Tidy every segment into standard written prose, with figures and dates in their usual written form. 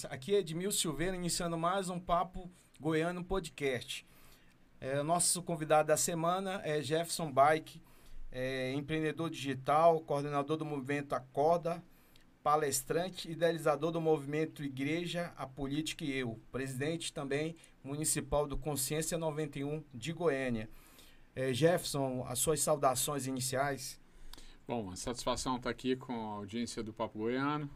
Aqui é Edmilson Silveira, iniciando mais um Papo Goiano Podcast. Nosso convidado da semana é Jefferson Bike, empreendedor digital, coordenador do movimento Acorda, palestrante, idealizador do movimento Igreja, a Política e Eu, presidente também municipal do Consciência 91 de Goiânia. Jefferson, as suas saudações iniciais. Bom, a satisfação está aqui com a audiência do Papo Goiano.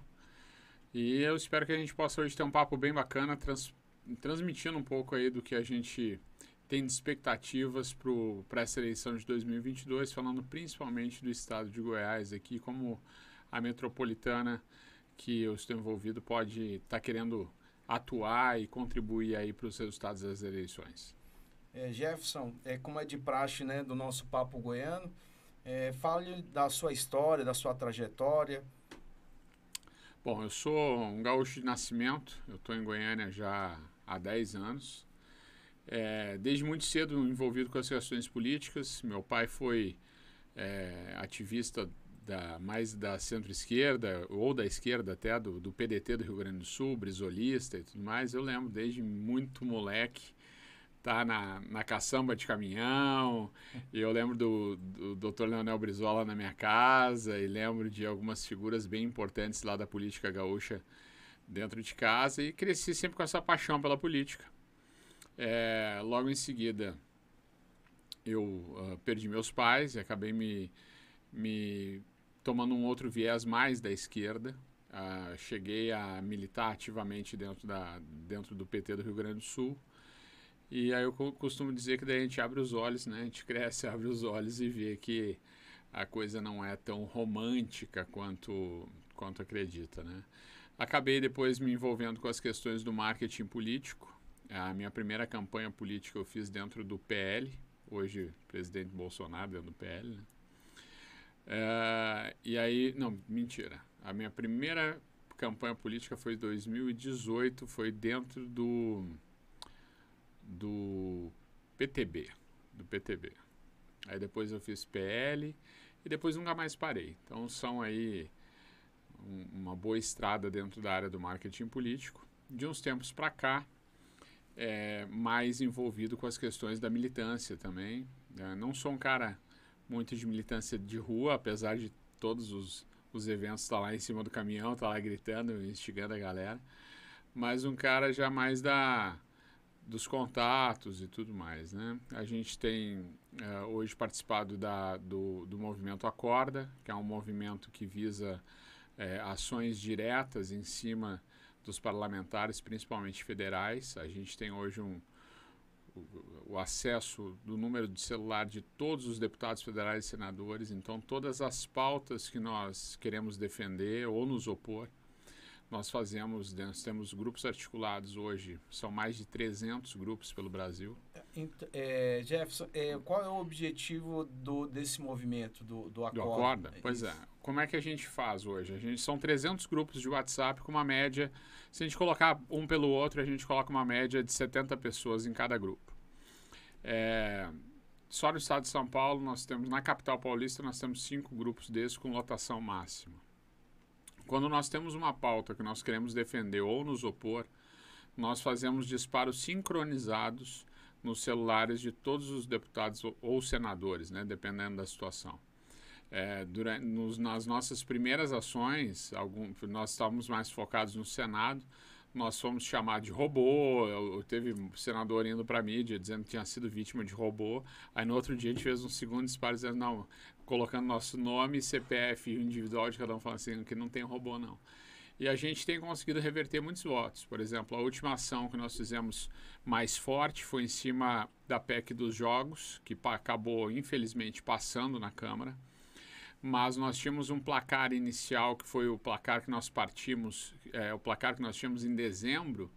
E eu espero que a gente possa hoje ter um papo bem bacana, transmitindo um pouco aí do que a gente tem de expectativas para essa eleição de 2022, falando principalmente do estado de Goiás aqui, como a metropolitana que eu estou envolvido pode estar querendo atuar e contribuir aí para os resultados das eleições. Jefferson, como é de praxe, né, do nosso Papo Goiano, fale da sua história, da sua trajetória. Bom, eu sou um gaúcho de nascimento, eu estou em Goiânia já há 10 anos. Desde muito cedo envolvido com as questões políticas. Meu pai foi ativista mais da centro-esquerda, ou da esquerda até, do PDT do Rio Grande do Sul, brisolista e tudo mais. Eu lembro desde muito moleque tá na caçamba de caminhão, e eu lembro do Dr. Leonel Brizola na minha casa, e lembro de algumas figuras bem importantes lá da política gaúcha dentro de casa, e cresci sempre com essa paixão pela política. Logo em seguida, eu perdi meus pais e acabei me tomando um outro viés mais da esquerda. Cheguei a militar ativamente dentro do PT do Rio Grande do Sul. E aí eu costumo dizer que daí a gente abre os olhos, né? A gente cresce, abre os olhos e vê que a coisa não é tão romântica quanto acredita, né? Acabei depois me envolvendo com as questões do marketing político. A minha primeira campanha política eu fiz dentro do PL, hoje presidente Bolsonaro dentro do PL, né? E aí, não, mentira. A minha primeira campanha política foi em 2018, foi dentro do PTB, Aí depois eu fiz PL e depois nunca mais parei. Então são aí uma boa estrada dentro da área do marketing político. De uns tempos para cá, mais envolvido com as questões da militância também. Não sou um cara muito de militância de rua, apesar de todos os eventos estar lá em cima do caminhão, estar lá gritando, instigando a galera. Mas um cara já mais dos contatos e tudo mais, né? A gente tem hoje participado do movimento Acorda, que é um movimento que visa ações diretas em cima dos parlamentares, principalmente federais. A gente tem hoje o acesso do número de celular de todos os deputados federais e senadores, então todas as pautas que nós queremos defender ou nos opor, nós temos grupos articulados hoje, são mais de 300 grupos pelo Brasil. Jefferson, qual é o objetivo desse movimento, do Acorda? Do Acorda? Pois é. Como é que a gente faz hoje? São 300 grupos de WhatsApp com uma média, se a gente colocar um pelo outro, a gente coloca uma média de 70 pessoas em cada grupo. Só no estado de São Paulo, na capital paulista, nós temos 5 grupos desses com lotação máxima. Quando nós temos uma pauta que nós queremos defender ou nos opor, nós fazemos disparos sincronizados nos celulares de todos os deputados ou senadores, né, dependendo da situação. Nas nossas primeiras ações, nós estávamos mais focados no Senado, nós fomos chamados de robô, teve um senador indo para a mídia dizendo que tinha sido vítima de robô, aí no outro dia a gente fez um segundo disparo dizendo, não, colocando nosso nome, CPF individual de cada um, falando assim, que não tem robô não. e a gente tem conseguido reverter muitos votos. Por exemplo, a última ação que nós fizemos mais forte foi em cima da PEC dos jogos, que acabou, infelizmente, passando na Câmara. Mas nós tínhamos um placar inicial, que foi o placar que nós partimos, o placar que nós tínhamos em dezembro,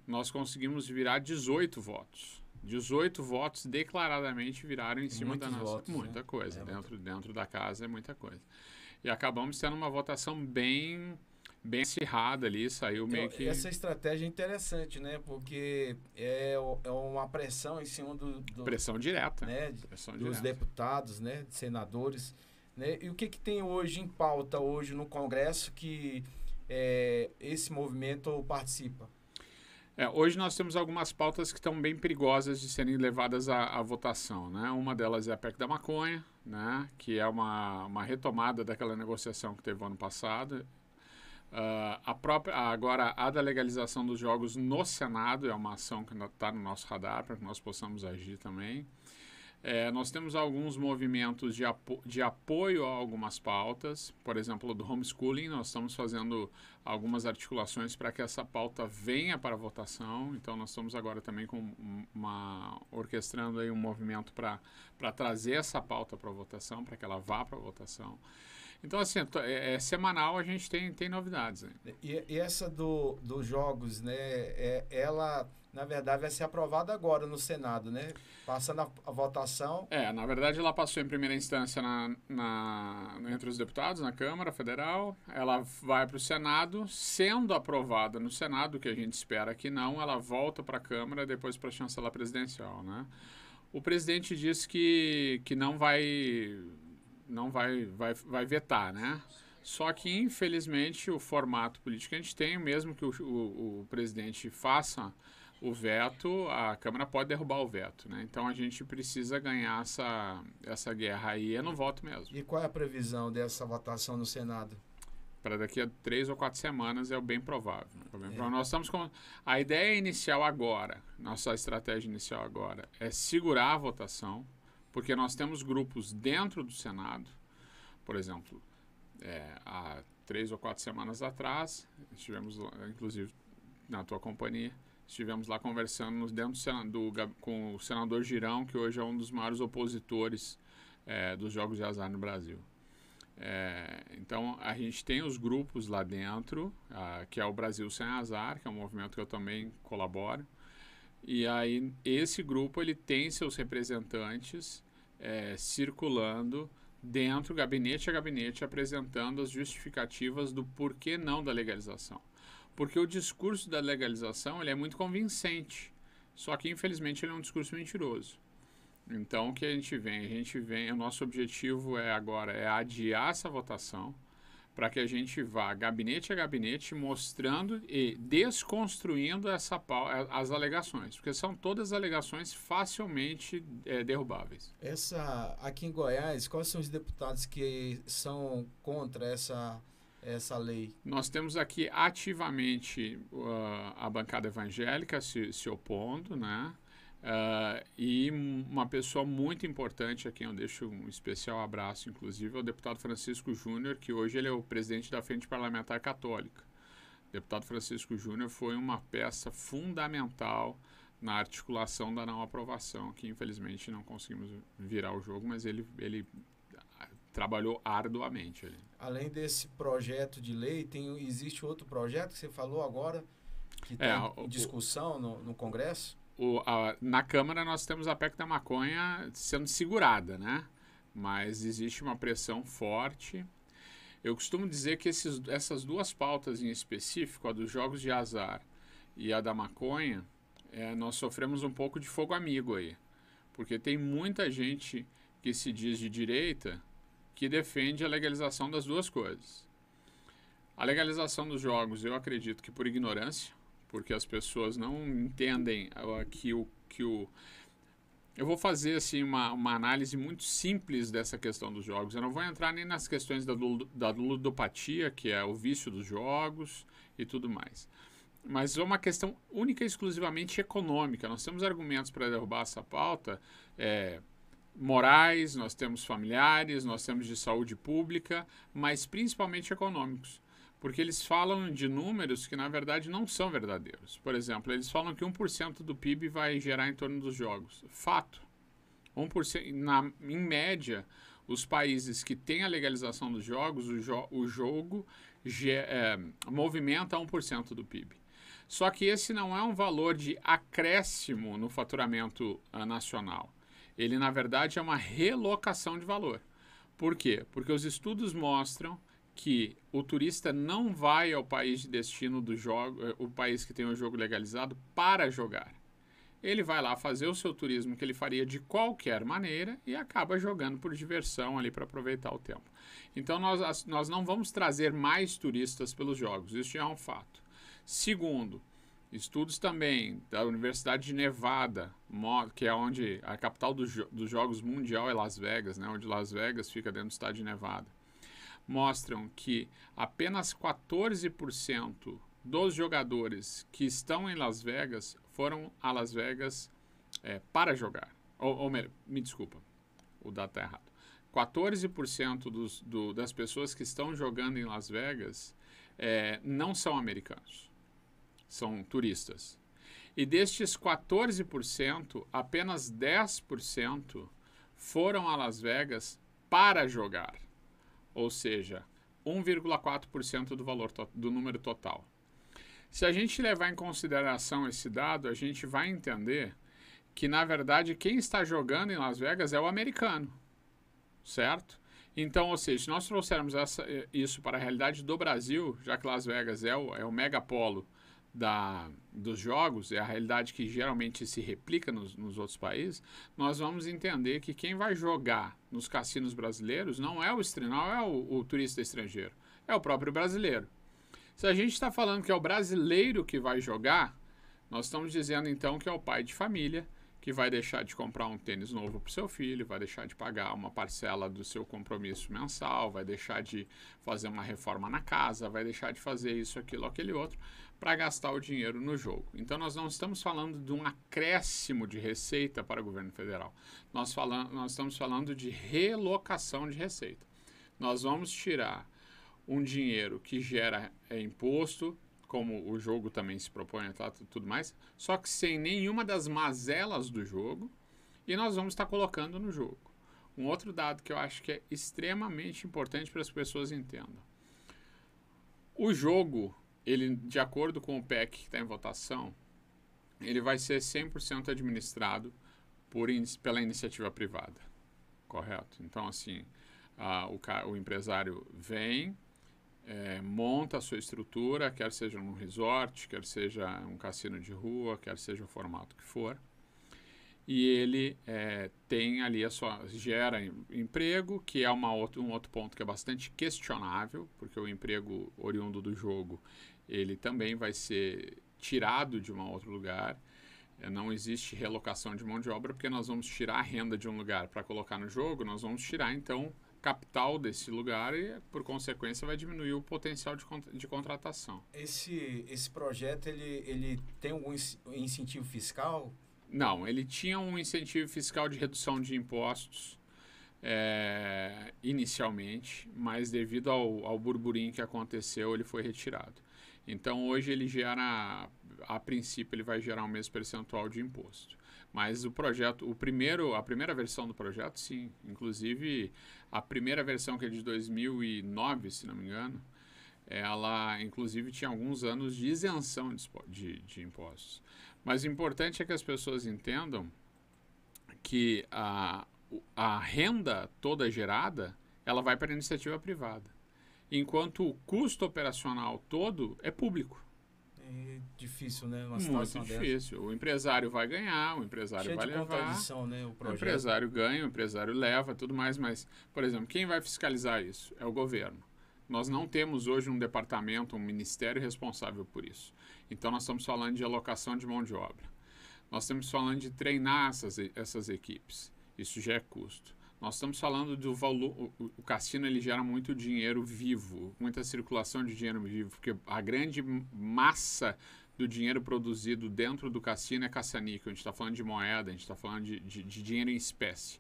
nós conseguimos virar 18 votos. 18 votos declaradamente viraram em cima da nossa... Votos, muita né? coisa. Dentro da casa é muita coisa. E acabamos tendo uma votação bem acirrada ali, saiu meio que... Essa estratégia é interessante, né? Porque é uma pressão em cima pressão direta. Né? Pressão dos direta. deputados, né? Senadores. Né? E o que tem hoje em pauta, hoje no Congresso, que esse movimento participa? Hoje nós temos algumas pautas que estão bem perigosas de serem levadas à votação, né? Uma delas é a PEC da maconha, né? Que é uma retomada daquela negociação que teve ano passado. Agora, a da legalização dos jogos no Senado é uma ação que está no nosso radar para que nós possamos agir também. Nós temos alguns movimentos de apoio a algumas pautas, por exemplo, do homeschooling, nós estamos fazendo algumas articulações para que essa pauta venha para a votação, então nós estamos agora também orquestrando aí um movimento para trazer essa pauta para a votação, para que ela vá para a votação. Então, assim, semanal a gente tem novidades. Né? E essa dos jogos, né, ela, na verdade, vai ser aprovada agora no Senado, né? Passando a votação. Na verdade, ela passou em primeira instância entre os deputados, na Câmara Federal. Ela vai para o Senado. Sendo aprovada no Senado, que a gente espera que não, ela volta para a Câmara e depois para a chanceler presidencial, né? O presidente disse que não vai vetar, né? Só que, infelizmente, o formato político que a gente tem, mesmo que o presidente faça o veto, a Câmara pode derrubar o veto, né? Então, a gente precisa ganhar essa guerra aí, no voto mesmo. E qual é a previsão dessa votação no Senado? Para daqui a 3 ou 4 semanas é o bem provável. Nós estamos com... A ideia inicial agora, nossa estratégia inicial agora, é segurar a votação, porque nós temos grupos dentro do Senado, por exemplo, há 3 ou 4 semanas atrás, estivemos, inclusive, na tua companhia, estivemos lá conversando dentro do Senado, com o senador Girão, que hoje é um dos maiores opositores dos jogos de azar no Brasil. Então, a gente tem os grupos lá dentro, que é o Brasil Sem Azar, que é um movimento que eu também colaboro. E aí, esse grupo ele tem seus representantes circulando dentro, gabinete a gabinete, apresentando as justificativas do porquê não da legalização. Porque o discurso da legalização ele é muito convincente, só que, infelizmente, ele é um discurso mentiroso. Então, o que a gente vem, o nosso objetivo agora é adiar essa votação para que a gente vá gabinete a gabinete mostrando e desconstruindo as alegações, porque são todas alegações facilmente derrubáveis. Aqui em Goiás, quais são os deputados que são contra essa lei? Nós temos aqui ativamente a bancada evangélica se opondo, né? E uma pessoa muito importante a quem eu deixo um especial abraço, inclusive, é o deputado Francisco Júnior, que hoje ele é o presidente da Frente Parlamentar Católica. O deputado Francisco Júnior foi uma peça fundamental na articulação da não aprovação, que infelizmente não conseguimos virar o jogo, mas ele trabalhou arduamente. Além desse projeto de lei, existe outro projeto que você falou agora, que está em discussão no Congresso? Na Câmara nós temos a PEC da maconha sendo segurada, né? Mas existe uma pressão forte. Eu costumo dizer que essas duas pautas em específico, a dos jogos de azar e a da maconha, nós sofremos um pouco de fogo amigo aí. Porque tem muita gente que se diz de direita que defende a legalização das duas coisas. A legalização dos jogos, eu acredito que por ignorância, porque as pessoas não entendem Eu vou fazer assim, uma análise muito simples dessa questão dos jogos. Eu não vou entrar nem nas questões da ludopatia, que é o vício dos jogos e tudo mais. Mas é uma questão única e exclusivamente econômica. Nós temos argumentos para derrubar essa pauta, morais, nós temos familiares, nós temos de saúde pública, mas principalmente econômicos. Porque eles falam de números que, na verdade, não são verdadeiros. Por exemplo, eles falam que 1% do PIB vai gerar em torno dos jogos. Fato. 1%, em média, os países que têm a legalização dos jogos, o jogo movimenta 1% do PIB. Só que esse não é um valor de acréscimo no faturamento nacional. Ele, na verdade, é uma relocação de valor. Por quê? Porque os estudos mostram que o turista não vai ao país de destino do jogo, o país que tem o jogo legalizado, para jogar. Ele vai lá fazer o seu turismo que ele faria de qualquer maneira e acaba jogando por diversão ali para aproveitar o tempo. Então nós não vamos trazer mais turistas pelos jogos, isso já é um fato. Segundo, estudos também da Universidade de Nevada, que é onde a capital dos jogos mundial é Las Vegas, né, onde Las Vegas fica dentro do estado de Nevada, mostram que apenas 14% dos jogadores que estão em Las Vegas foram a Las Vegas para jogar. Me desculpa, o dado está errado. 14% das pessoas que estão jogando em Las Vegas não são americanos, são turistas. E destes 14%, apenas 10% foram a Las Vegas para jogar. Ou seja, 1,4% do valor do número total. Se a gente levar em consideração esse dado, a gente vai entender que, na verdade, quem está jogando em Las Vegas é o americano, certo? Então, ou seja, se nós trouxermos isso para a realidade do Brasil, já que Las Vegas é o megapolo dos jogos, é a realidade que geralmente se replica nos outros países, nós vamos entender que quem vai jogar nos cassinos brasileiros não é o turista estrangeiro, é o próprio brasileiro. Se a gente está falando que é o brasileiro que vai jogar, nós estamos dizendo então que é o pai de família que vai deixar de comprar um tênis novo para o seu filho, vai deixar de pagar uma parcela do seu compromisso mensal, vai deixar de fazer uma reforma na casa, vai deixar de fazer isso, aquilo, aquele outro, para gastar o dinheiro no jogo. Então nós não estamos falando de um acréscimo de receita para o governo federal. Nós estamos falando de relocação de receita. Nós vamos tirar um dinheiro que gera imposto, como o jogo também se propõe, tá, tudo mais, só que sem nenhuma das mazelas do jogo, e nós vamos estar colocando no jogo. Um outro dado que eu acho que é extremamente importante para as pessoas entendam. O jogo, ele, de acordo com o PEC que está em votação, ele vai ser 100% administrado pela iniciativa privada, correto? Então, assim, o empresário vem, monta a sua estrutura, quer seja um resort, quer seja um cassino de rua, quer seja o formato que for, e ele tem ali gera emprego, que é um outro ponto que é bastante questionável, porque o emprego oriundo do jogo, ele também vai ser tirado de um outro lugar. Não existe relocação de mão de obra, porque nós vamos tirar a renda de um lugar para colocar no jogo, nós vamos tirar então capital desse lugar e, por consequência, vai diminuir o potencial de contratação. Esse projeto, ele tem algum incentivo fiscal? Não, ele tinha um incentivo fiscal de redução de impostos inicialmente, mas devido ao burburinho que aconteceu, ele foi retirado. Então, hoje ele gera, a princípio, ele vai gerar o mesmo percentual de imposto. Mas o projeto, a primeira versão do projeto, sim. Inclusive, a primeira versão, que é de 2009, se não me engano, ela, inclusive, tinha alguns anos de isenção de impostos. Mas o importante é que as pessoas entendam que a renda toda gerada, ela vai para a iniciativa privada, enquanto o custo operacional todo é público. É difícil, né? Uma situação muito difícil. Dessa. O empresário vai ganhar, o empresário vai levar. Contradição, né? O projeto. O empresário ganha, o empresário leva, tudo mais, mas, por exemplo, quem vai fiscalizar isso? É o governo. Nós não temos hoje um departamento, um ministério responsável por isso. Então, nós estamos falando de alocação de mão de obra. Nós estamos falando de treinar essas equipes. Isso já é custo. Nós estamos falando do valor. O cassino, ele gera muito dinheiro vivo, muita circulação de dinheiro vivo, porque a grande massa do dinheiro produzido dentro do cassino é caça-níquel. A gente está falando de moeda, a gente está falando de dinheiro em espécie.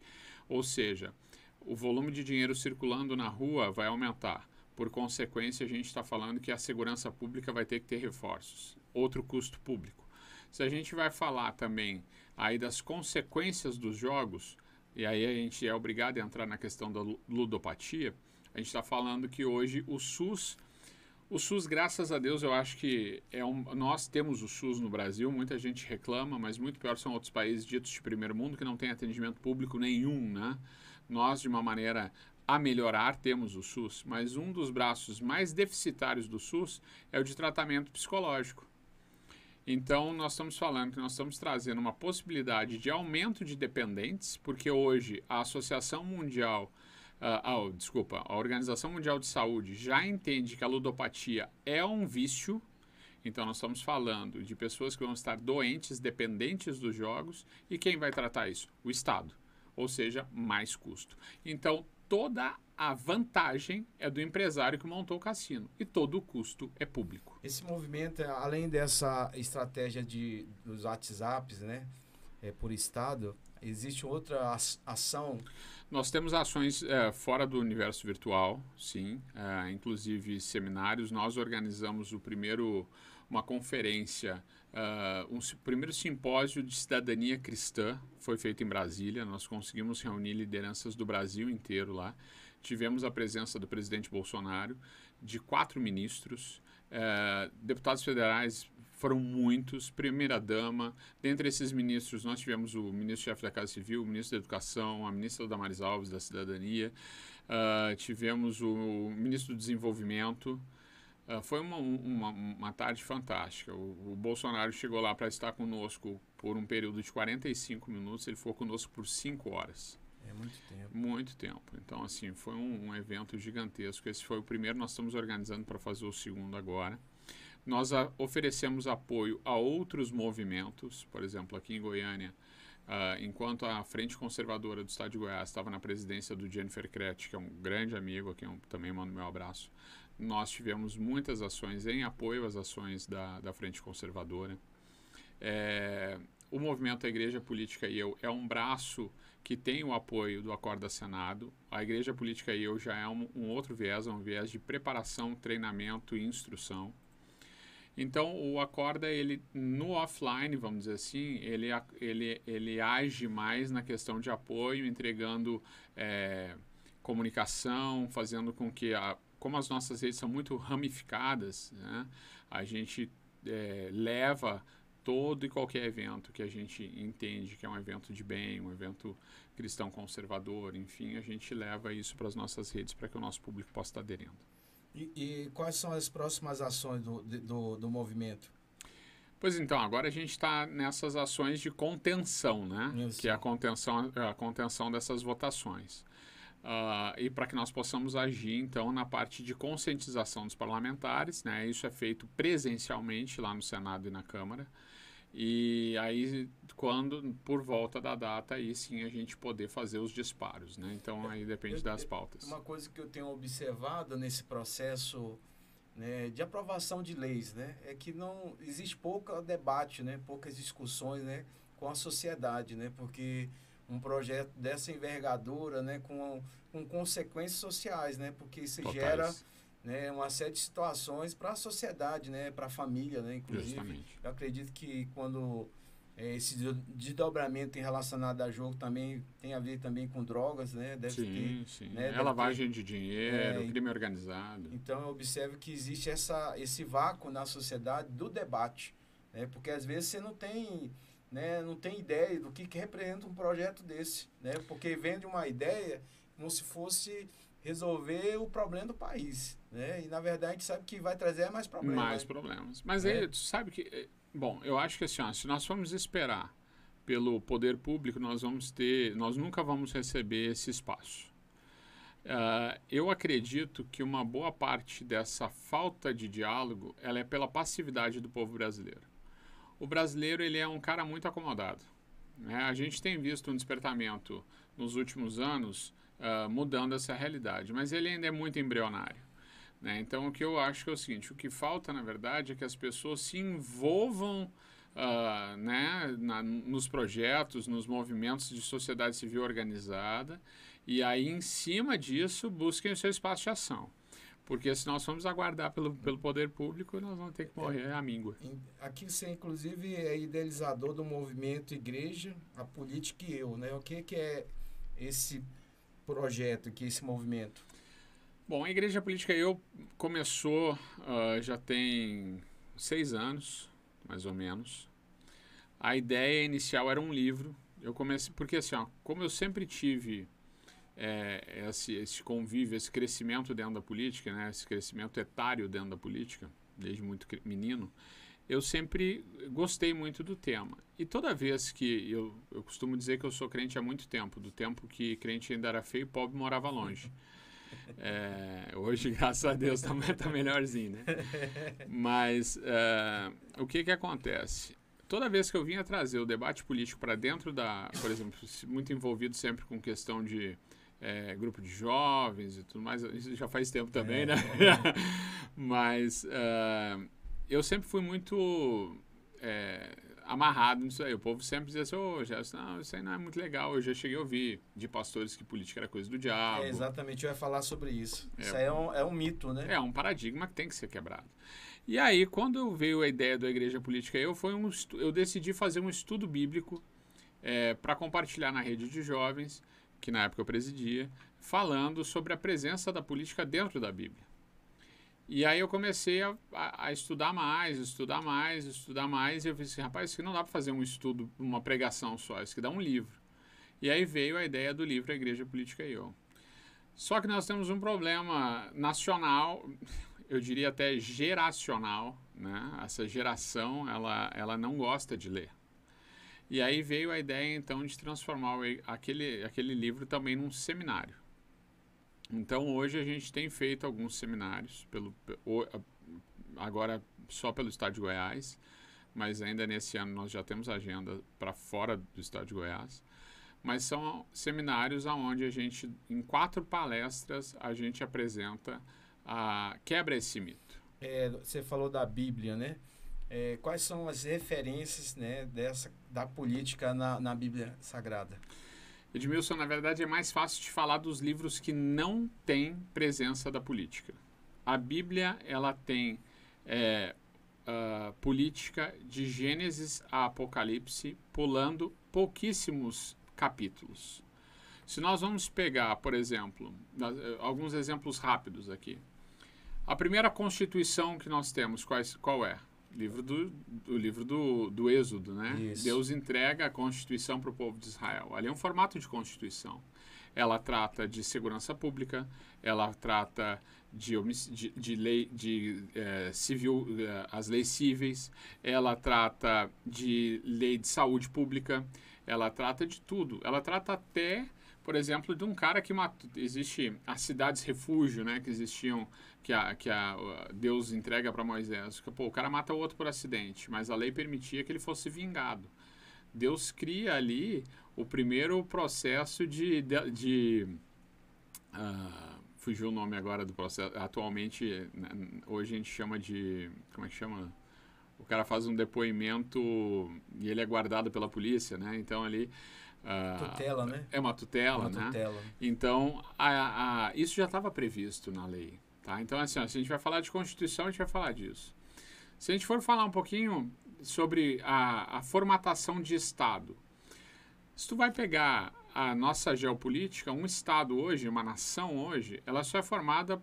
Ou seja, o volume de dinheiro circulando na rua vai aumentar. Por consequência, a gente está falando que a segurança pública vai ter que ter reforços. Outro custo público. Se a gente vai falar também aí das consequências dos jogos, e aí a gente é obrigado a entrar na questão da ludopatia, a gente está falando que hoje o SUS, graças a Deus, eu acho que nós temos o SUS no Brasil, muita gente reclama, mas muito pior são outros países ditos de primeiro mundo que não tem atendimento público nenhum, né? Nós, de uma maneira a melhorar, temos o SUS, mas um dos braços mais deficitários do SUS é o de tratamento psicológico. Então, nós estamos falando que nós estamos trazendo uma possibilidade de aumento de dependentes, porque hoje a Associação Mundial, a Organização Mundial de Saúde já entende que a ludopatia é um vício. Então, nós estamos falando de pessoas que vão estar doentes, dependentes dos jogos, e quem vai tratar isso? O Estado, ou seja, mais custo. Então, toda a vantagem é do empresário que montou o cassino e todo o custo é público. Esse movimento, além dessa estratégia dos WhatsApps, né, por estado, existe outra ação? Nós temos ações fora do universo virtual, sim, inclusive seminários. Nós organizamos uma conferência, primeiro simpósio de cidadania cristã, foi feito em Brasília. Nós conseguimos reunir lideranças do Brasil inteiro lá. Tivemos a presença do presidente Bolsonaro, de 4 ministros, deputados federais foram muitos, primeira-dama. Dentre esses ministros, nós tivemos o ministro-chefe da Casa Civil, o ministro da Educação, a ministra Damares Alves, da Cidadania, tivemos o ministro do Desenvolvimento. Foi uma tarde fantástica. O Bolsonaro chegou lá para estar conosco por um período de 45 minutos, ele ficou conosco por 5 horas. É muito tempo. Muito tempo. Então, assim, foi um evento gigantesco. Esse foi o primeiro, nós estamos organizando para fazer o segundo agora. Nós oferecemos apoio a outros movimentos, por exemplo, aqui em Goiânia, enquanto a Frente Conservadora do Estado de Goiás estava na presidência do Jennifer Kretsch, que é um grande amigo, a quem eu também mando meu abraço, nós tivemos muitas ações em apoio às ações da Frente Conservadora. O movimento A Igreja Política e Eu é um braço que tem o apoio do Acorda Senado. A Igreja Política e Eu já é um outro viés, um viés de preparação, treinamento e instrução. Então, o Acorda, ele no offline, vamos dizer assim, ele age mais na questão de apoio, entregando comunicação, fazendo com que, como as nossas redes são muito ramificadas, né, a gente leva todo e qualquer evento que a gente entende que é um evento de bem, um evento cristão conservador, enfim, a gente leva isso para as nossas redes para que o nosso público possa estar aderindo. E quais são as próximas ações do movimento? Pois então, agora a gente está nessas ações de contenção, né? Que é a contenção dessas votações. E para que nós possamos agir, então, na parte de conscientização dos parlamentares, né? Isso é feito presencialmente lá no Senado e na Câmara. E aí, por volta da data, aí sim a gente poder fazer os disparos, né? Então, aí depende das pautas. Uma coisa que eu tenho observado nesse processo, né, de aprovação de leis, né, é que não existe pouco debate, né, poucas discussões, né, com a sociedade, né, porque um projeto dessa envergadura, né, com consequências sociais, né, porque isso gera, né, uma série de situações para a sociedade, né, para a família, né, inclusive. Justamente. Eu acredito que quando esse desdobramento em relacionado a jogo também tem a ver também com drogas, né, sim. Né, lavagem de dinheiro, crime organizado. Então eu observo que existe esse vácuo na sociedade do debate, né, porque às vezes você não tem ideia do que representa um projeto desse, né, porque vende uma ideia como se fosse resolver o problema do país, né? E na verdade a gente sabe que vai trazer mais problemas. Mais problemas. Mas aí, tu sabe que, bom, eu acho que assim, se nós formos esperar pelo poder público, nós nunca vamos receber esse espaço. Eu acredito que uma boa parte dessa falta de diálogo, ela é pela passividade do povo brasileiro. O brasileiro, ele é um cara muito acomodado, né? A gente tem visto um despertamento nos últimos anos mudando essa realidade, mas ele ainda é muito embrionário, né? Então, o que eu acho que é o seguinte, o que falta, na verdade, é que as pessoas se envolvam né, nos projetos, nos movimentos de sociedade civil organizada, e aí, em cima disso, busquem o seu espaço de ação. Porque se nós formos aguardar pelo poder público, nós vamos ter que morrer à míngua. Aqui você, inclusive, é idealizador do movimento Igreja, a Política e Eu, né? O que é esse projeto aqui, esse movimento? Bom, a Igreja Política e Eu começou, já tem 6 anos, mais ou menos. A ideia inicial era um livro. Eu comecei, porque assim, como eu sempre tive esse convívio, esse crescimento dentro da política, né, esse crescimento etário dentro da política, desde muito menino, eu sempre gostei muito do tema. E toda vez que eu costumo dizer que eu sou crente há muito tempo, do tempo que crente ainda era feio e pobre morava longe. Hoje, graças a Deus, tá melhorzinho, né? Mas o que acontece? Toda vez que eu vinha trazer o debate político para dentro por exemplo, muito envolvido sempre com questão de grupo de jovens e tudo mais, isso já faz tempo também, né? Mas eu sempre fui muito amarrado nisso aí. O povo sempre dizia assim, Gerson, não, isso aí não é muito legal. Eu já cheguei a ouvir de pastores que política era coisa do diabo. Exatamente, eu ia falar sobre isso. Isso aí é um mito, né? É um paradigma que tem que ser quebrado. E aí, quando veio a ideia da Igreja Política, eu decidi fazer um estudo bíblico para compartilhar na rede de jovens, que na época eu presidia, falando sobre a presença da política dentro da Bíblia. E aí eu comecei a estudar mais, e eu pensei, rapaz, isso aqui não dá para fazer um estudo, uma pregação só, isso aqui dá um livro. E aí veio a ideia do livro A Igreja Política e Eu. Só que nós temos um problema nacional, eu diria até geracional, né? Essa geração, ela não gosta de ler. E aí veio a ideia, então, de transformar aquele livro também num seminário. Então, hoje a gente tem feito alguns seminários, agora só pelo estado de Goiás, mas ainda nesse ano nós já temos agenda para fora do estado de Goiás. Mas são seminários onde a gente, em 4 palestras, a gente apresenta, quebra esse mito. Você falou da Bíblia, né? Quais são as referências, né, da política na Bíblia Sagrada? Edmilson, na verdade é mais fácil de falar dos livros que não têm presença da política. A Bíblia, ela tem política de Gênesis a Apocalipse, pulando pouquíssimos capítulos. Se nós vamos pegar, por exemplo, alguns exemplos rápidos aqui. A primeira Constituição que nós temos, qual é? O livro do Êxodo, né? Isso. Deus entrega a Constituição para o povo de Israel. Ali é um formato de Constituição. Ela trata de segurança pública, ela trata de lei civil, as leis cíveis, ela trata de lei de saúde pública, ela trata de tudo. Ela trata até, por exemplo, de um cara que matou. Existe as cidades refúgio, né, que existiam, que Deus entrega para Moisés. O cara mata o outro por acidente, mas a lei permitia que ele fosse vingado. Deus cria ali o primeiro processo fugiu o nome agora do processo. Atualmente, hoje a gente chama de... Como é que chama? O cara faz um depoimento e ele é guardado pela polícia, né? Então ali... tutela, né? É uma tutela, né? Tutela. Então, isso já estava previsto na lei. Tá? Então, assim, se a gente vai falar de Constituição, a gente vai falar disso. Se a gente for falar um pouquinho sobre a formatação de Estado, se tu vai pegar a nossa geopolítica, um Estado hoje, uma nação hoje, ela só é formada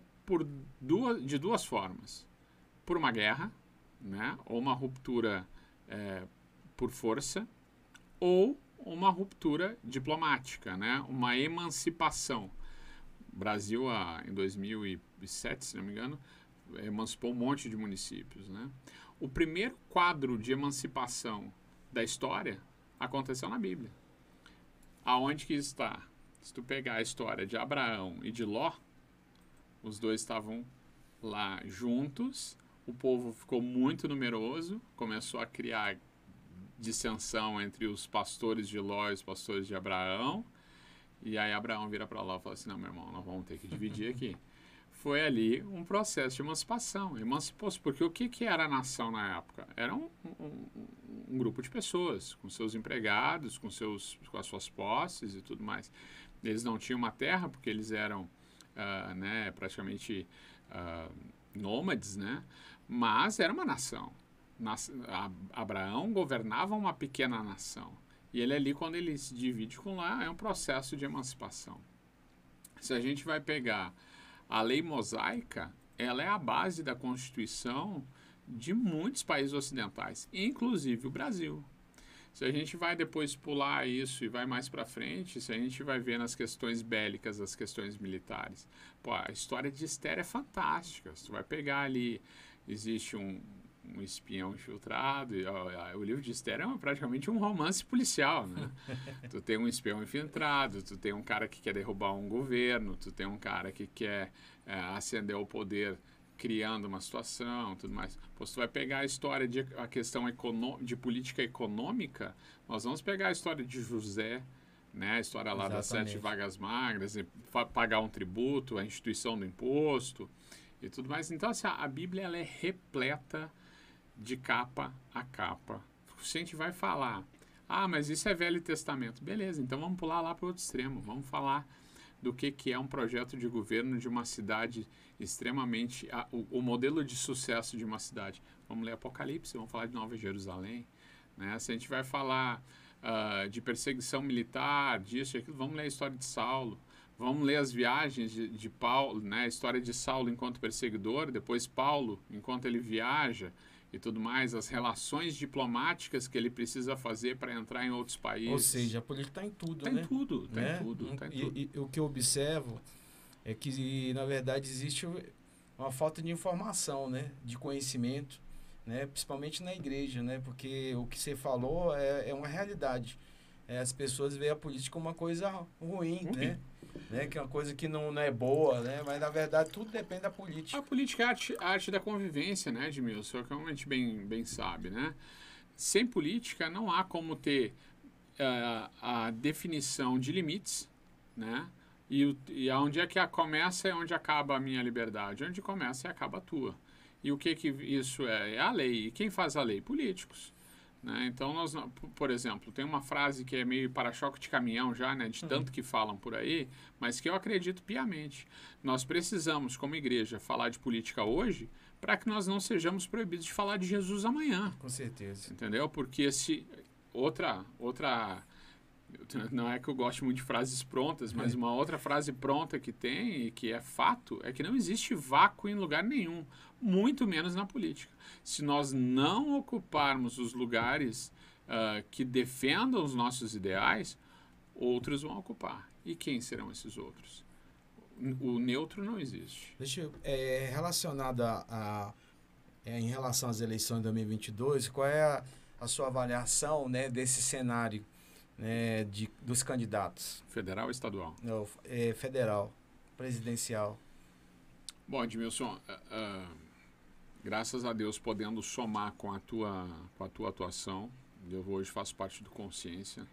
de duas formas. Por uma guerra, né? Ou uma ruptura por força, ou uma ruptura diplomática, né? Uma emancipação. O Brasil, em 2007, se não me engano, emancipou um monte de municípios, né? O primeiro quadro de emancipação da história aconteceu na Bíblia. Aonde que está? Se tu pegar a história de Abraão e de Ló, os dois estavam lá juntos, o povo ficou muito numeroso, começou a criar dissensão entre os pastores de Ló e os pastores de Abraão, e aí Abraão vira para Ló e fala assim, não, meu irmão, nós vamos ter que dividir aqui. Foi ali um processo de emancipação, emancipou-se, porque o que era a nação na época? Era um grupo de pessoas, com seus empregados, com as suas posses e tudo mais. Eles não tinham uma terra, porque eles eram praticamente nômades, né? Mas era uma nação. Abraão governava uma pequena nação. E ele ali, quando ele se divide com lá, é um processo de emancipação. Se a gente vai pegar a lei mosaica, ela é a base da Constituição de muitos países ocidentais, inclusive o Brasil. Se a gente vai depois pular isso e vai mais para frente, se a gente vai ver nas questões bélicas, as questões militares, pô, a história de Esther é fantástica. Se tu vai pegar ali, existe um espião infiltrado, e, ó, o livro de Esther é praticamente um romance policial, né? Tu tem um espião infiltrado, tu tem um cara que quer derrubar um governo, tu tem um cara que quer ascender ao poder criando uma situação, tudo mais. Pô, se tu vai pegar a história a questão de política econômica, nós vamos pegar a história de José, né? A história lá das 7 vagas magras, e pagar um tributo, a instituição do imposto e tudo mais. Então, assim, a Bíblia ela é repleta de capa a capa. Se a gente vai falar, mas isso é Velho Testamento. Beleza, então vamos pular lá para o outro extremo. Vamos falar do que é um projeto de governo de uma cidade extremamente... o modelo de sucesso de uma cidade. Vamos ler Apocalipse, vamos falar de Nova Jerusalém. Né? Se a gente vai falar de perseguição militar, disso e aquilo, vamos ler a história de Saulo. Vamos ler as viagens de Paulo, né? A história de Saulo enquanto perseguidor, depois Paulo enquanto ele viaja e tudo mais, as relações diplomáticas que ele precisa fazer para entrar em outros países. Ou seja, a política está em tudo, né? Está em tudo, está em tudo. E o que eu observo é que, na verdade, existe uma falta de informação, né? De conhecimento, né? Principalmente na igreja, né? Porque o que você falou é uma realidade. As pessoas veem a política como uma coisa ruim, né? Que é uma coisa que não é boa, né? Mas, na verdade, tudo depende da política. A política é a arte da convivência, né, Edmilson? Como a gente bem sabe, né? Sem política, não há como ter a definição de limites, né? E onde é que começa é onde acaba a minha liberdade. Onde começa e acaba a tua. E o que isso é? É a lei. E quem faz a lei? Políticos. Né? Então, por exemplo, tem uma frase que é meio para-choque de caminhão já, né? De tanto que falam por aí, mas que eu acredito piamente. Nós precisamos, como igreja, falar de política hoje para que nós não sejamos proibidos de falar de Jesus amanhã. Com certeza. Entendeu? Porque outra não é que eu goste muito de frases prontas, mas uma outra frase pronta que tem e que é fato é que não existe vácuo em lugar nenhum, muito menos na política. Se nós não ocuparmos os lugares que defendam os nossos ideais, outros vão ocupar. E quem serão esses outros? O neutro não existe. Relacionado em relação às eleições de 2022, qual é a sua avaliação, né, desse cenário, né, dos candidatos? Federal ou estadual? Não, federal, presidencial. Bom, Edmilson, graças a Deus podendo somar com a tua atuação, eu hoje faço parte do Consciência,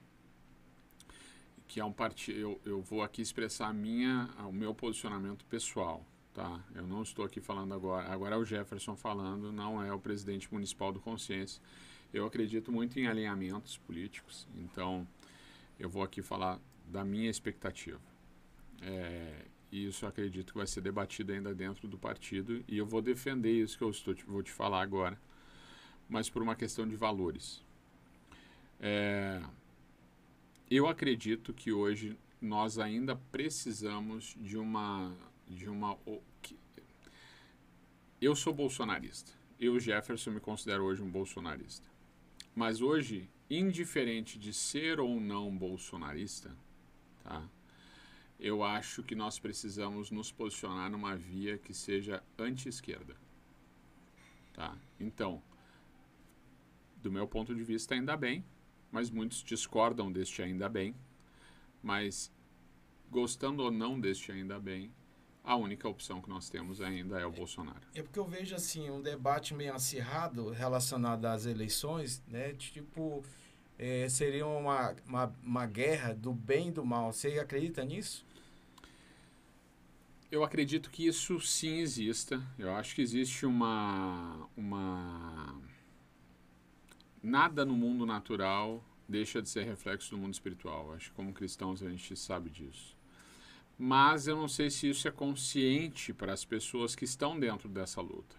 que é um partido. Eu vou aqui expressar o meu posicionamento pessoal, tá? Eu não estou aqui falando agora é o Jefferson falando, não é o presidente municipal do Consciência. Eu acredito muito em alinhamentos políticos, então eu vou aqui falar da minha expectativa. E isso eu acredito que vai ser debatido ainda dentro do partido, e eu vou defender isso que vou te falar agora, mas por uma questão de valores. Eu acredito que hoje nós ainda precisamos de uma... Eu sou bolsonarista. Eu, Jefferson, me considero hoje um bolsonarista. Mas hoje, indiferente de ser ou não bolsonarista, tá? Eu acho que nós precisamos nos posicionar numa via que seja anti-esquerda. Tá? Então, do meu ponto de vista, ainda bem, mas muitos discordam deste ainda bem. Mas, gostando ou não deste ainda bem, a única opção que nós temos ainda é o Bolsonaro. É porque eu vejo assim um debate meio acirrado relacionado às eleições, né? Tipo, seria uma guerra do bem e do mal. Você acredita nisso? Eu acredito que isso sim exista. Eu acho que existe nada no mundo natural deixa de ser reflexo do mundo espiritual. Acho que como cristãos a gente sabe disso. mas eu não sei se isso é consciente para as pessoas que estão dentro dessa luta.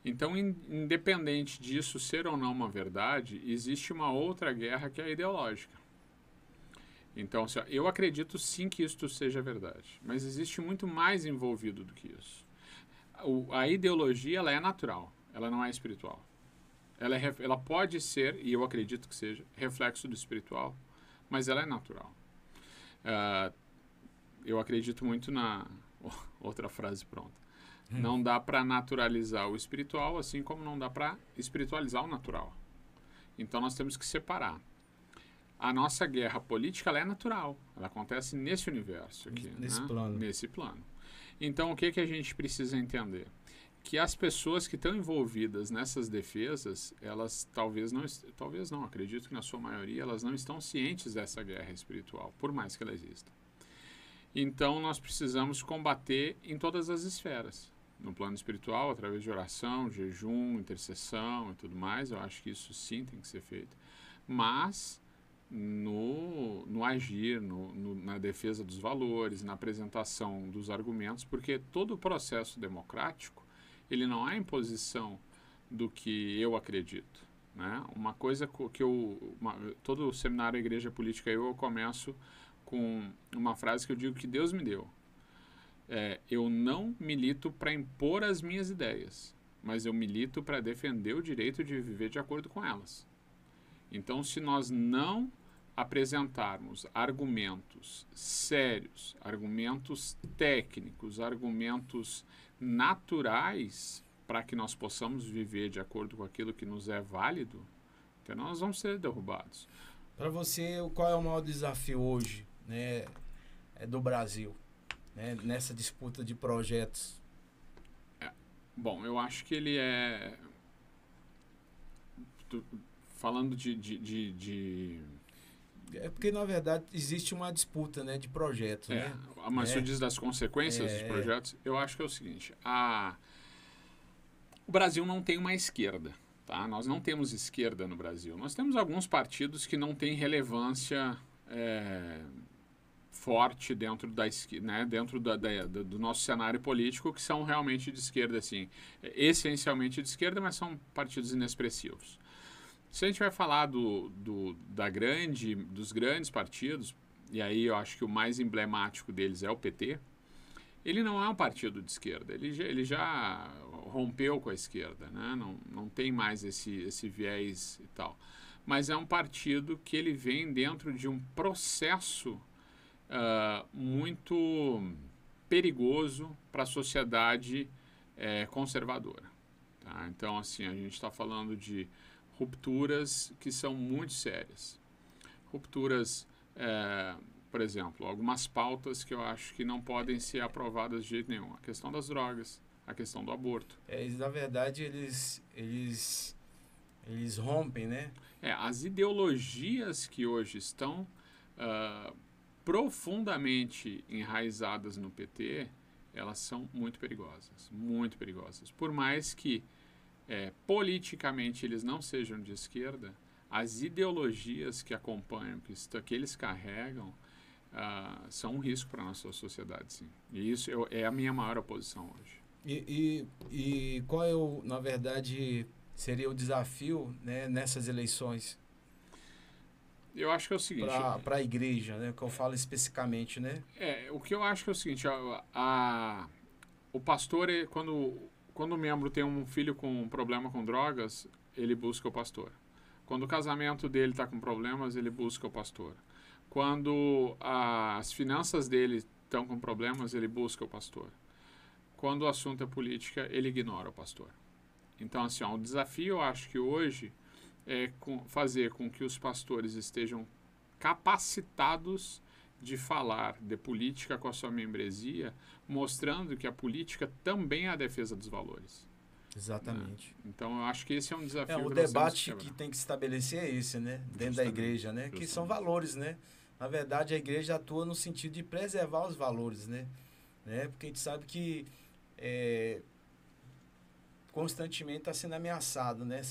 Então, independente disso ser ou não uma verdade, existe uma outra guerra que é a ideológica. Então, assim, eu acredito sim que isto seja verdade, mas existe muito mais envolvido do que isso. A ideologia, ela é natural, ela não é espiritual. Ela pode ser, e eu acredito que seja, reflexo do espiritual, mas ela é natural. Eu acredito muito na... Outra frase pronta. Não dá para naturalizar o espiritual, assim como não dá para espiritualizar o natural. Então, nós temos que separar. A nossa guerra política, ela é natural. Ela acontece nesse universo aqui. Nesse né? plano. Nesse plano. Então, o que a gente precisa entender? Que as pessoas que estão envolvidas nessas defesas, elas talvez não, acredito que na sua maioria, elas não estão cientes dessa guerra espiritual, por mais que ela exista. Então, nós precisamos combater em todas as esferas. No plano espiritual, através de oração, jejum, intercessão e tudo mais, eu acho que isso sim tem que ser feito. Mas no agir, na defesa dos valores, na apresentação dos argumentos, porque todo o processo democrático, ele não é imposição do que eu acredito. Né? Uma coisa que todo o seminário Igreja Política eu começo com uma frase que eu digo que Deus me deu. Eu não milito para impor as minhas ideias, mas eu milito para defender o direito de viver de acordo com elas. Então, se nós não apresentarmos argumentos sérios, argumentos técnicos, argumentos naturais para que nós possamos viver de acordo com aquilo que nos é válido, então nós vamos ser derrubados. Para você, qual é o maior desafio hoje, né, do Brasil, né, nessa disputa de projetos? Bom, eu acho que ele é... Falando de... É porque, na verdade, existe uma disputa, né, de projetos, né? Mas você diz das consequências dos projetos? Eu acho que é o seguinte, o Brasil não tem uma esquerda, tá? Nós não temos esquerda no Brasil. Nós temos alguns partidos que não têm relevância forte dentro do nosso cenário político, que são realmente de esquerda, assim, essencialmente de esquerda, mas são partidos inexpressivos. Se a gente vai falar dos grandes partidos, e aí eu acho que o mais emblemático deles é o PT, ele não é um partido de esquerda, ele já rompeu com a esquerda, né? Não tem mais esse viés e tal. Mas é um partido que ele vem dentro de um processo muito perigoso para a sociedade conservadora. Tá? Então, assim, a gente está falando de rupturas que são muito sérias. Rupturas, por exemplo, algumas pautas que eu acho que não podem ser aprovadas de jeito nenhum. A questão das drogas, a questão do aborto. Na verdade, eles rompem, né? As ideologias que hoje estão profundamente enraizadas no PT, elas são muito perigosas, muito perigosas. Por mais que politicamente eles não sejam de esquerda, as ideologias que acompanham, que eles carregam, são um risco para a nossa sociedade, sim. E isso é a minha maior oposição hoje. E qual na verdade, seria o desafio, né, nessas eleições? Eu acho que é o seguinte... Para a igreja, né, que eu falo especificamente, né? O que eu acho que é o seguinte, o pastor, quando o membro tem um filho com um problema com drogas, ele busca o pastor. Quando o casamento dele está com problemas, ele busca o pastor. Quando as finanças dele estão com problemas, ele busca o pastor. Quando o assunto é política, ele ignora o pastor. Então, assim, o desafio, eu acho que hoje é fazer com que os pastores estejam capacitados de falar de política com a sua membresia, mostrando que a política também é a defesa dos valores. Exatamente. Né? Então, eu acho que esse é um desafio. O debate que tem que estabelecer é esse, né? Dentro da igreja, né? Que são valores, né? Na verdade, a igreja atua no sentido de preservar os valores, né? Porque a gente sabe que constantemente está sendo ameaçado, né?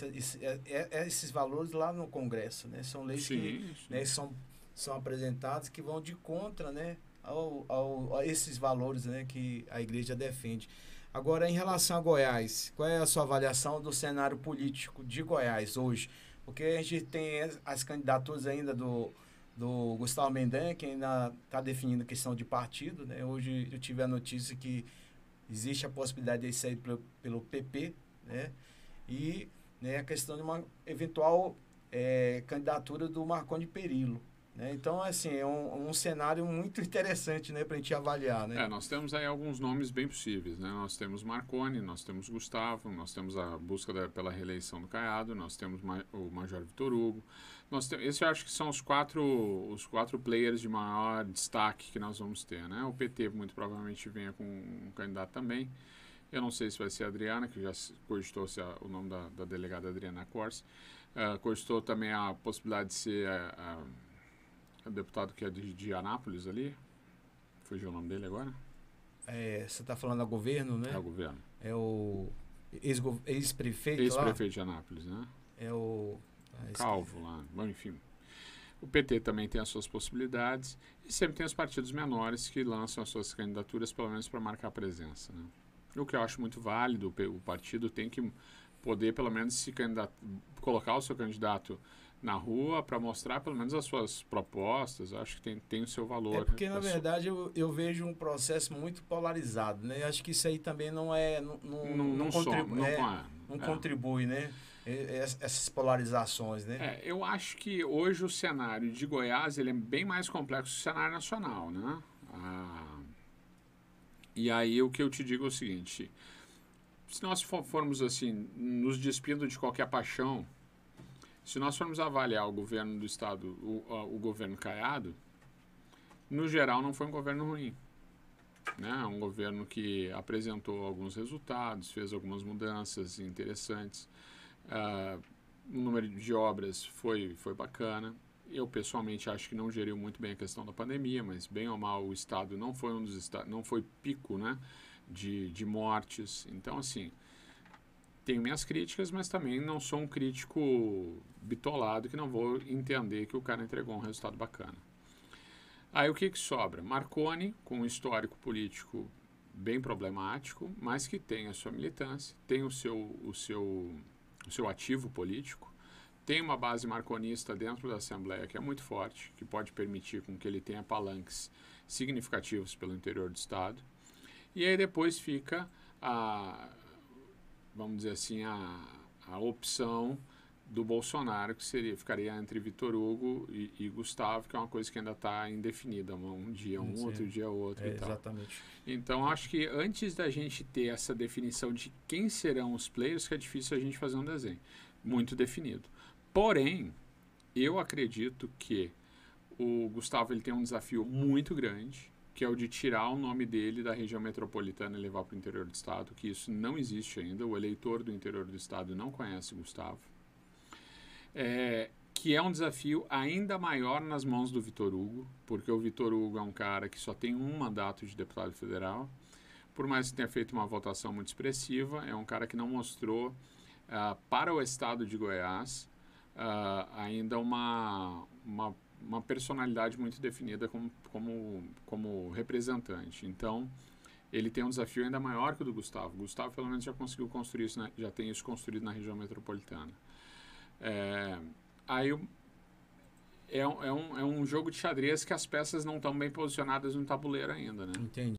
Esses valores lá no Congresso, né? São leis que né, são apresentadas que vão de contra, né, a esses valores, né, que a igreja defende. Agora, em relação a Goiás, qual é a sua avaliação do cenário político de Goiás hoje? Porque a gente tem as candidaturas ainda do Gustavo Mendanha, que ainda está definindo questão de partido, né? Hoje eu tive a notícia que existe a possibilidade de sair pelo PP, né? E, né, a questão de uma eventual candidatura do Marconi Perillo, né? Então, assim, é um cenário muito interessante, né, para a gente avaliar, né? Nós temos aí alguns nomes bem possíveis, né? Nós temos Marconi, nós temos Gustavo, nós temos a busca pela reeleição do Caiado, nós temos o Major Vitor Hugo. Esses eu acho que são os quatro players de maior destaque que nós vamos ter, né? O PT muito provavelmente venha com um candidato também. Eu não sei se vai ser a Adriana, que já cogitou-se o nome da delegada Adriana Corse. Cogitou também a possibilidade de ser o deputado que é de Anápolis ali. Fugiu o nome dele agora? Você está falando do governo, né? É o governo. É o ex-prefeito Ex-prefeito de Anápolis, né? É o... Calvo lá. Bom, enfim. O PT também tem as suas possibilidades. E sempre tem os partidos menores que lançam as suas candidaturas, pelo menos para marcar presença, né? O que eu acho muito válido, o partido tem que poder, pelo menos, colocar o seu candidato na rua para mostrar, pelo menos, as suas propostas. Eu acho que tem o seu valor. Porque, na verdade, eu vejo um processo muito polarizado, né? Eu acho que isso aí também não contribui, né? Essas polarizações, né? Eu acho que hoje o cenário de Goiás ele é bem mais complexo que o cenário nacional, né? E aí o que eu te digo é o seguinte: se nós formos assim, nos despindo de qualquer paixão, se nós formos avaliar o governo do estado, o governo Caiado, no geral não foi um governo ruim, né? Um governo que apresentou alguns resultados, fez algumas mudanças interessantes. O número de obras foi bacana. Eu pessoalmente acho que não geriu muito bem a questão da pandemia, mas bem ou mal o estado não foi não foi pico, né, de mortes. Então, assim, tenho minhas críticas, mas também não sou um crítico bitolado que não vou entender que o cara entregou um resultado bacana. Aí o que sobra? Marconi, com um histórico político bem problemático, mas que tem a sua militância, tem o seu ativo político, tem uma base marconista dentro da Assembleia que é muito forte, que pode permitir com que ele tenha palanques significativos pelo interior do Estado. E aí depois fica vamos dizer assim, a opção do Bolsonaro, que ficaria entre Vitor Hugo e Gustavo, que é uma coisa que ainda está indefinida, um dia um, outro dia outro e tal. Exatamente. Então, acho que antes da gente ter essa definição de quem serão os players, que é difícil a gente fazer um desenho muito definido. Porém, eu acredito que o Gustavo ele tem um desafio muito grande, que é o de tirar o nome dele da região metropolitana e levar para o interior do estado, que isso não existe ainda. O eleitor do interior do estado não conhece o Gustavo. Que é um desafio ainda maior nas mãos do Vitor Hugo, porque o Vitor Hugo é um cara que só tem um mandato de deputado federal. Por mais que tenha feito uma votação muito expressiva, é um cara que não mostrou para o estado de Goiás ainda uma personalidade muito definida como representante. Então, ele tem um desafio ainda maior que o do Gustavo. O Gustavo, pelo menos, já conseguiu construir isso, já tem isso construído na região metropolitana. Aí é um jogo de xadrez que as peças não estão bem posicionadas no tabuleiro ainda, né? Entendi.